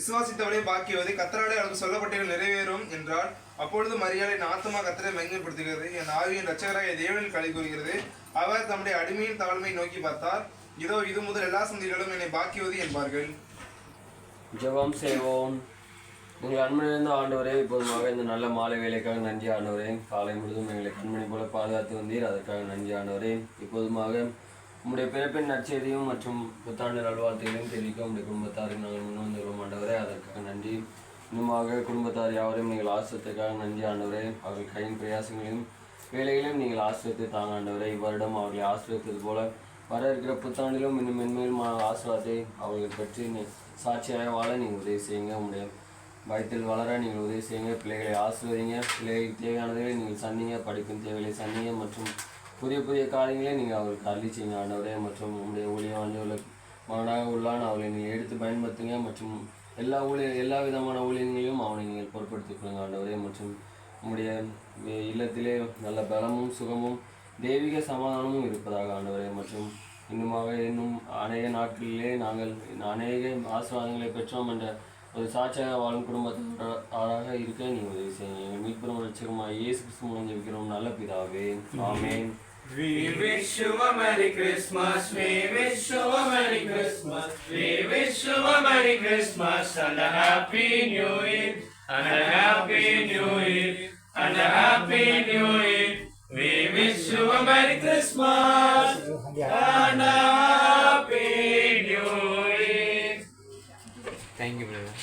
விசுவாசித்தவளே பாக்கியவதி, கர்த்தராலே அவளுக்கு சொல்லப்பட்டது நிறைவேறும் என்றால், அப்பொழுது மரியாதை ஆத்துமா கர்த்தரை மகிமைப்படுத்துகிறது, என் ஆவி என் இரட்சகராகிய தேவனில் களி கூறுகிறது. அவர் தம்முடைய அடிமையின் தாழ்மையை நோக்கி பார்த்தார். இதோ இது முதல் எல்லா சந்ததிகளும் என்னை பாக்கியவதி என்பார்கள். ஜெபம் செய்வோம். உங்கள் அன்பிலிருந்து ஆண்டவரே, இப்போதுமாக இந்த நல்ல மாலை வேலைக்காக நன்றி ஆண்டவரே. காலை முழுதும் எங்களை கண்மணி போல பாதுகாத்து வந்தீர், அதற்காக நன்றி ஆண்டவரே. இப்போதுமாக உங்களுடைய பிறப்பின் நற்செய்தியும் மற்றும் புத்தாண்டு நல்வாழ்த்தைகளையும் தெரிவிக்க உங்களுடைய குடும்பத்தாருக்கு நாங்கள் முன் வந்துள்ளோம் ஆண்டவரே, அதற்காக நன்றி. இன்னுமாக குடும்பத்தார் யாவரையும் நீங்கள் ஆசிரியத்துக்காக நன்றி ஆண்டவரே. அவர்கள் கையின் பிரயாசங்களையும் வேலைகளையும் நீங்கள் ஆசிரியத்தை தாங்க ஆண்டவரே. இவ்வருடம் அவர்களை ஆசிரியத்தது போல வர இருக்கிற புத்தாண்டிலும் இன்னும் மென்மேலும் ஆசிரியத்தை அவர்கள் பற்றி சாட்சியாக வாழ நீங்கள் உதவி செய்யுங்க. உங்களுடைய பயத்தில் வளர நீங்கள் உதவி செய்யுங்க. பிள்ளைகளை ஆசிர்வதிங்க. பிள்ளைகளுக்கு தேவையானதை நீங்கள் சந்திங்க. படிக்கும் தேவைகளை சந்திங்க. மற்றும் புதிய புதிய காரியங்களை நீங்கள் அவர்களுக்கு அள்ளி செய்யுங்க ஆண்டவரே. மற்றும் உங்களுடைய ஊழியம் ஆண்டவர்களுக்கு மகனாக உள்ளான் அவளை நீங்கள் எடுத்து பயன்படுத்துங்க. மற்றும் எல்லா விதமான ஊழியங்களையும் அவனை நீங்கள் பொருட்படுத்திக் கொள்ளுங்க ஆண்டவரே. மற்றும் உங்களுடைய இல்லத்திலே நல்ல பலமும் சுகமும் தெய்வீக சமாதானமும் இருப்பதாக ஆண்டவரே. மற்றும் இன்னும் அநேக நாட்களிலே நாங்கள் அநேக ஆசீர்வாதங்களை பெற்றோம் என்ற ஒரு சாட்சியாக வாழும் குடும்பத்தாராக இருக்க நீங்கள் உதவி செய்யுங்க. எங்கள் மீட்பெரும் இரட்சகருமாகிய இயேசு கிறிஸ்து மூலம் ஜெபிக்கிறோம் நல்ல பிதாவே, ஆமென். We wish you a Merry Christmas, we wish you a Merry Christmas, we wish you a Merry Christmas and a Happy New Year, and a Happy New Year, and a Happy New Year. We wish you a Merry Christmas and a Happy New Year. Thank you, brother.